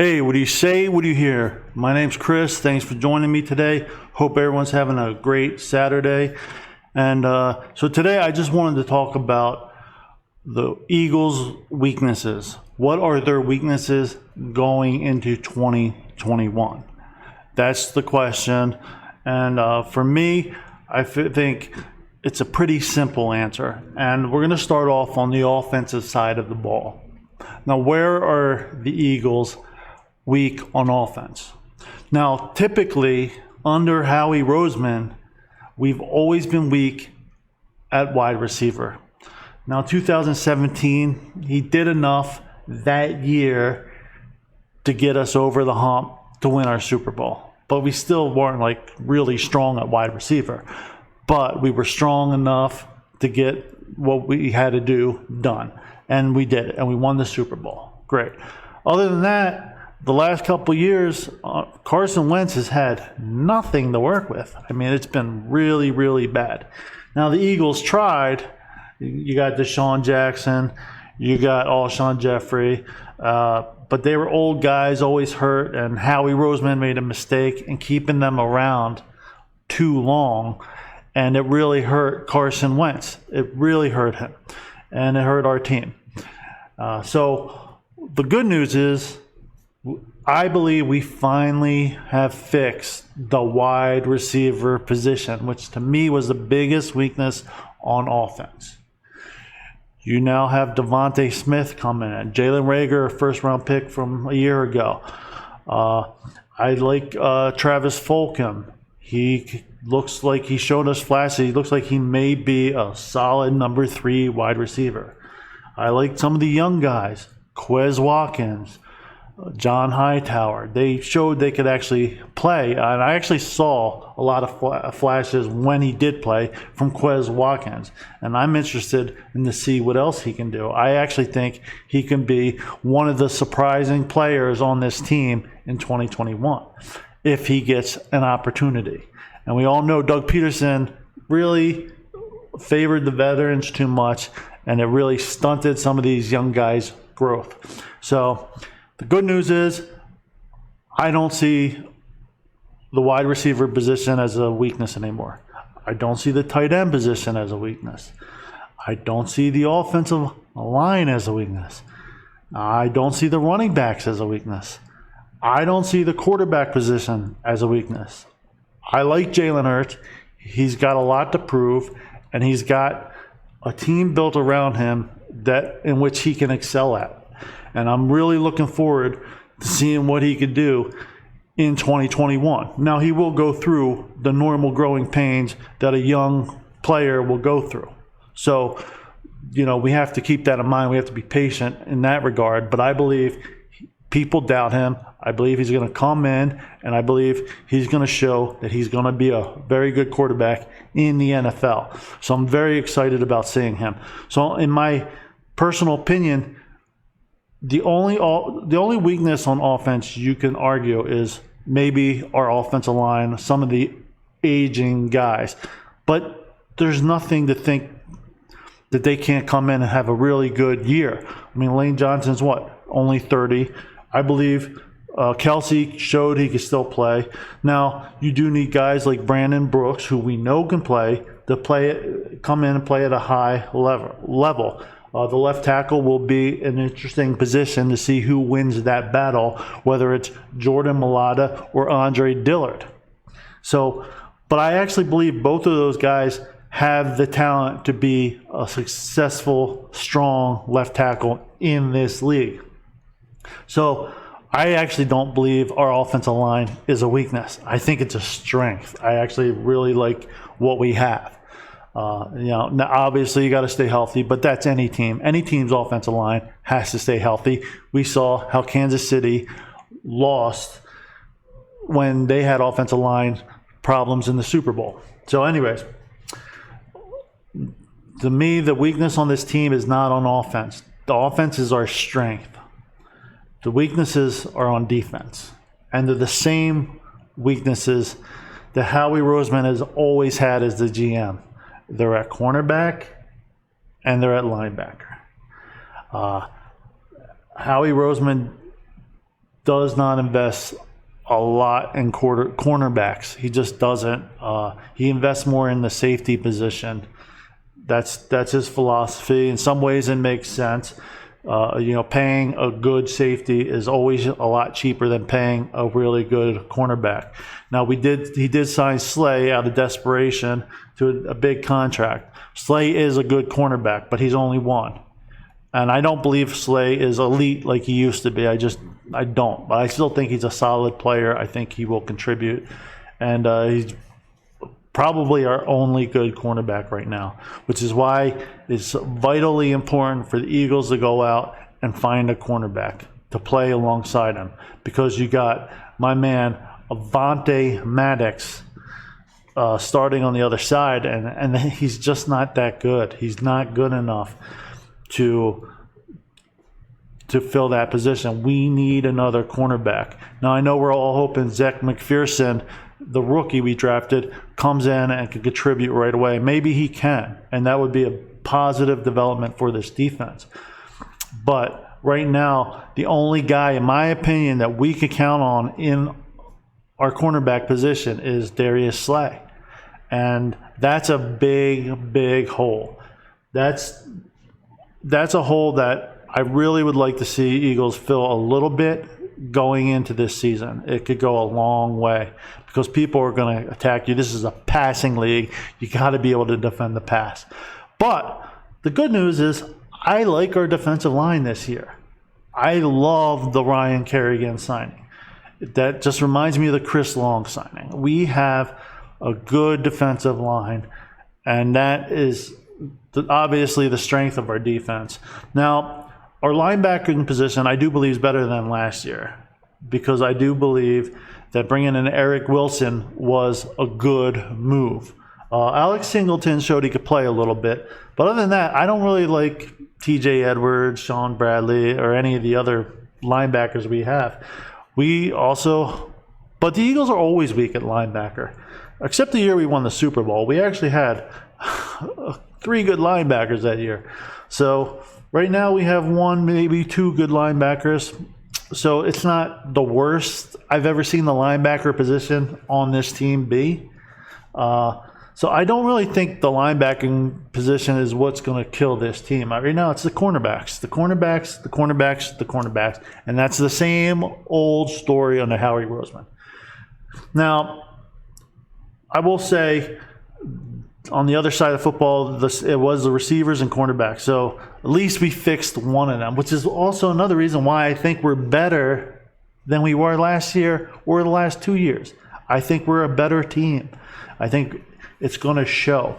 Hey, what do you say? What do you hear? My name's Chris. Thanks for joining me today. Hope everyone's having a great Saturday. And so today I just wanted to talk about the Eagles' weaknesses. What are their weaknesses going into 2021? That's the question. And for me, I think it's a pretty simple answer. And we're going to start off on the offensive side of the ball. Now, where are the Eagles weak on offense? Now, typically, under Howie Roseman, we've always been weak at wide receiver. Now, 2017, he did enough that year to get us over the hump to win our Super Bowl. But we still weren't like really strong at wide receiver. But we were strong enough to get what we had to do done. And we did it, and we won the Super Bowl. Great. Other than that, the last couple of years, Carson Wentz has had nothing to work with. I mean, it's been really, really bad. Now, the Eagles tried. You got Deshaun Jackson. You got Alshon Jeffrey. But they were old guys, always hurt, and Howie Roseman made a mistake in keeping them around too long, and it really hurt Carson Wentz. It really hurt him, and it hurt our team. So the good news is, I believe we finally have fixed the wide receiver position, which to me was the biggest weakness on offense. You now have Devontae Smith coming in. Jalen Reagor, a first-round pick from a year ago. I like Travis Fulgham. He looks like he showed us flashes. He looks like he may be a solid number 3 wide receiver. I like some of the young guys. Quez Watkins, John Hightower. They showed they could actually play. And I actually saw a lot of flashes when he did play from Quez Watkins. And I'm interested in to see what else he can do. I actually think he can be one of the surprising players on this team in 2021 if he gets an opportunity. And we all know Doug Peterson really favored the veterans too much, and it really stunted some of these young guys' growth. So the good news is I don't see the wide receiver position as a weakness anymore. I don't see the tight end position as a weakness. I don't see the offensive line as a weakness. I don't see the running backs as a weakness. I don't see the quarterback position as a weakness. I like Jalen Hurts. He's got a lot to prove, and he's got a team built around him that in which he can excel at. And I'm really looking forward to seeing what he could do in 2021. Now, he will go through the normal growing pains that a young player will go through. So, we have to keep that in mind. We have to be patient in that regard. But I believe people doubt him. I believe he's going to come in, and I believe he's going to show that he's going to be a very good quarterback in the NFL. So I'm very excited about seeing him. So in my personal opinion, the only weakness on offense you can argue is maybe our offensive line, some of the aging guys. But there's nothing to think that they can't come in and have a really good year. I mean, Lane Johnson's only 30. I believe Kelsey showed he could still play. Now, you do need guys like Brandon Brooks, who we know can play, to come in and play at a high level. The left tackle will be an interesting position to see who wins that battle, whether it's Jordan Mailata or Andre Dillard. But I actually believe both of those guys have the talent to be a successful, strong left tackle in this league. So I actually don't believe our offensive line is a weakness. I think it's a strength. I actually really like what we have. Now obviously you got to stay healthy, but that's any team. Any team's offensive line has to stay healthy. We saw how Kansas City lost when they had offensive line problems in the Super Bowl. So anyways, to me, the weakness on this team is not on offense. The offense is our strength. The weaknesses are on defense. And they're the same weaknesses that Howie Roseman has always had as the GM. They're at cornerback and they're at linebacker. Howie Roseman does not invest a lot in cornerbacks. He just doesn't. He invests more in the safety position. That's his philosophy. In some ways, it makes sense. Paying a good safety is always a lot cheaper than paying a really good cornerback. Now, he did sign Slay out of desperation to a big contract. Slay is a good cornerback, but he's only one. And I don't believe Slay is elite like he used to be. I don't. But I still think he's a solid player. I think he will contribute. And he's probably our only good cornerback right now, which is why it's vitally important for the Eagles to go out and find a cornerback to play alongside him, because you got my man Avonte Maddox starting on the other side, and he's just not that good. He's not good enough to fill that position. We need another cornerback. Now, I know we're all hoping Zech McPherson, the rookie we drafted, comes in and can contribute right away. Maybe he can, and that would be a positive development for this defense. But right now, the only guy, in my opinion, that we could count on in our cornerback position is Darius Slay. And that's a big, big hole. That's a hole that I really would like to see Eagles fill a little bit going into this season. It could go a long way because people are going to attack you. This is a passing league. You got to be able to defend the pass. But the good news is I like our defensive line this year. I love the Ryan Kerrigan signing. That just reminds me of the Chris Long signing. We have a good defensive line, and that is obviously the strength of our defense. Now, our linebacking position, I do believe, is better than last year, because I do believe that bringing in Eric Wilson was a good move. Alex Singleton showed he could play a little bit, but other than that, I don't really like TJ Edwards, Sean Bradley, or any of the other linebackers we have. But the Eagles are always weak at linebacker. Except the year we won the Super Bowl. We actually had 3 good linebackers that year. So right now we have 1, maybe 2 good linebackers. So it's not the worst I've ever seen the linebacker position on this team be. So I don't really think the linebacking position is what's going to kill this team. Right now it's the cornerbacks. And that's the same old story under Howie Roseman. Now, I will say, on the other side of football, it was the receivers and cornerbacks. So at least we fixed one of them, which is also another reason why I think we're better than we were last year or the last 2 years. I think we're a better team. I think it's going to show.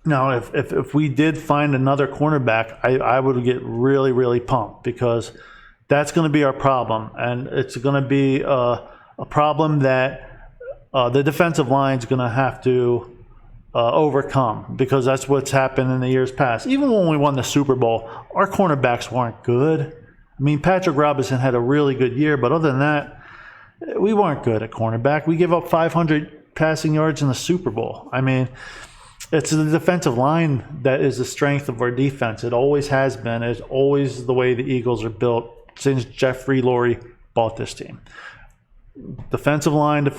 Now, if we did find another cornerback, I would get really, really pumped, because that's going to be our problem. And it's going to be a problem that the defensive line is going to have to overcome, because that's what's happened in the years past. Even when we won the Super Bowl, our cornerbacks weren't good. I mean, Patrick Robinson had a really good year, but other than that, we weren't good at cornerback. We gave up 500 passing yards in the Super Bowl. I mean, it's the defensive line that is the strength of our defense. It always has been. It's always the way the Eagles are built since Jeffrey Lurie bought this team. Defensive line.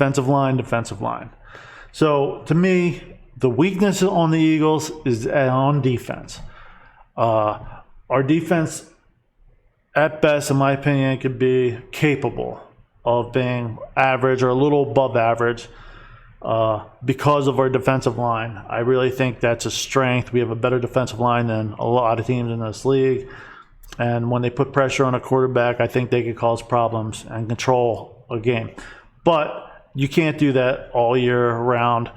So to me, the weakness on the Eagles is on defense. Our defense, at best, in my opinion, could be capable of being average or a little above average because of our defensive line. I really think that's a strength. We have a better defensive line than a lot of teams in this league. And when they put pressure on a quarterback, I think they could cause problems and control a game. But you can't do that all year round.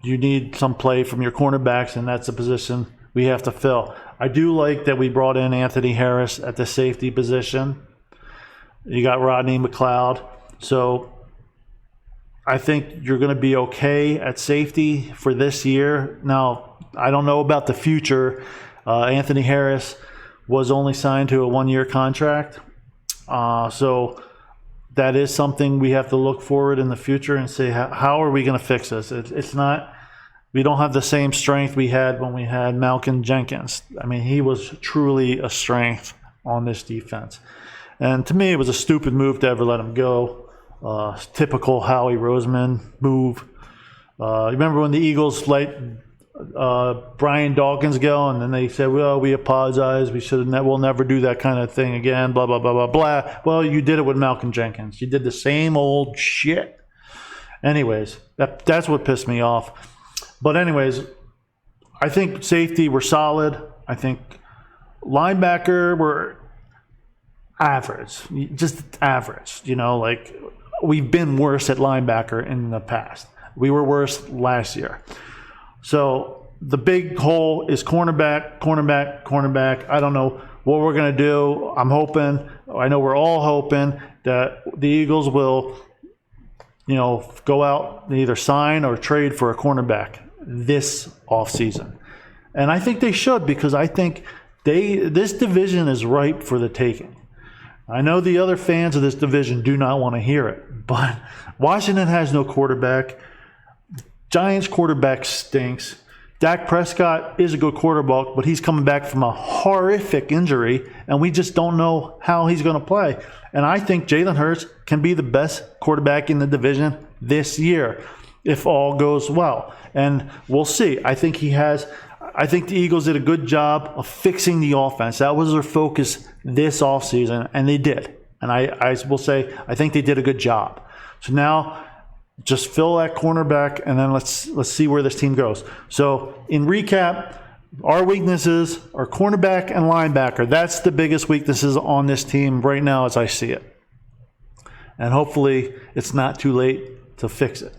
You need some play from your cornerbacks, and that's a position we have to fill. I do like that we brought in Anthony Harris at the safety position. You got Rodney McLeod. So I think you're going to be okay at safety for this year. Now, I don't know about the future. Anthony Harris was only signed to a 1-year contract. So that is something we have to look forward in the future and say, how are we going to fix this? It's not, we don't have the same strength we had when we had Malcolm Jenkins. I mean, he was truly a strength on this defense. And to me, it was a stupid move to ever let him go. Typical Howie Roseman move. Remember when the Eagles let Brian Dawkins go, and then they said, well, we apologize. We'll never do that kind of thing again, blah, blah, blah, blah, blah. Well, you did it with Malcolm Jenkins. You did the same old shit. Anyways, that's what pissed me off. But anyways, I think safety were solid. I think linebacker were average, just average. Like we've been worse at linebacker in the past. We were worse last year. So the big hole is cornerback. I don't know what we're going to do. I know we're all hoping that the Eagles will, go out and either sign or trade for a cornerback this offseason. And I think they should, because I think this division is ripe for the taking. I know the other fans of this division do not want to hear it, but Washington has no quarterback. Giants quarterback stinks. Dak Prescott is a good quarterback, but he's coming back from a horrific injury, and we just don't know how he's going to play. And I think Jalen Hurts can be the best quarterback in the division this year if all goes well. And we'll see. I think the Eagles did a good job of fixing the offense. That was their focus this offseason, and they did. And I will say I think they did a good job. So now just fill that cornerback, and then let's see where this team goes. So in recap, our weaknesses are cornerback and linebacker. That's the biggest weaknesses on this team right now as I see it. And hopefully it's not too late to fix it.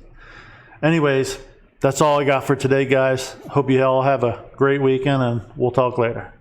Anyways, that's all I got for today, guys. Hope you all have a great weekend, and we'll talk later.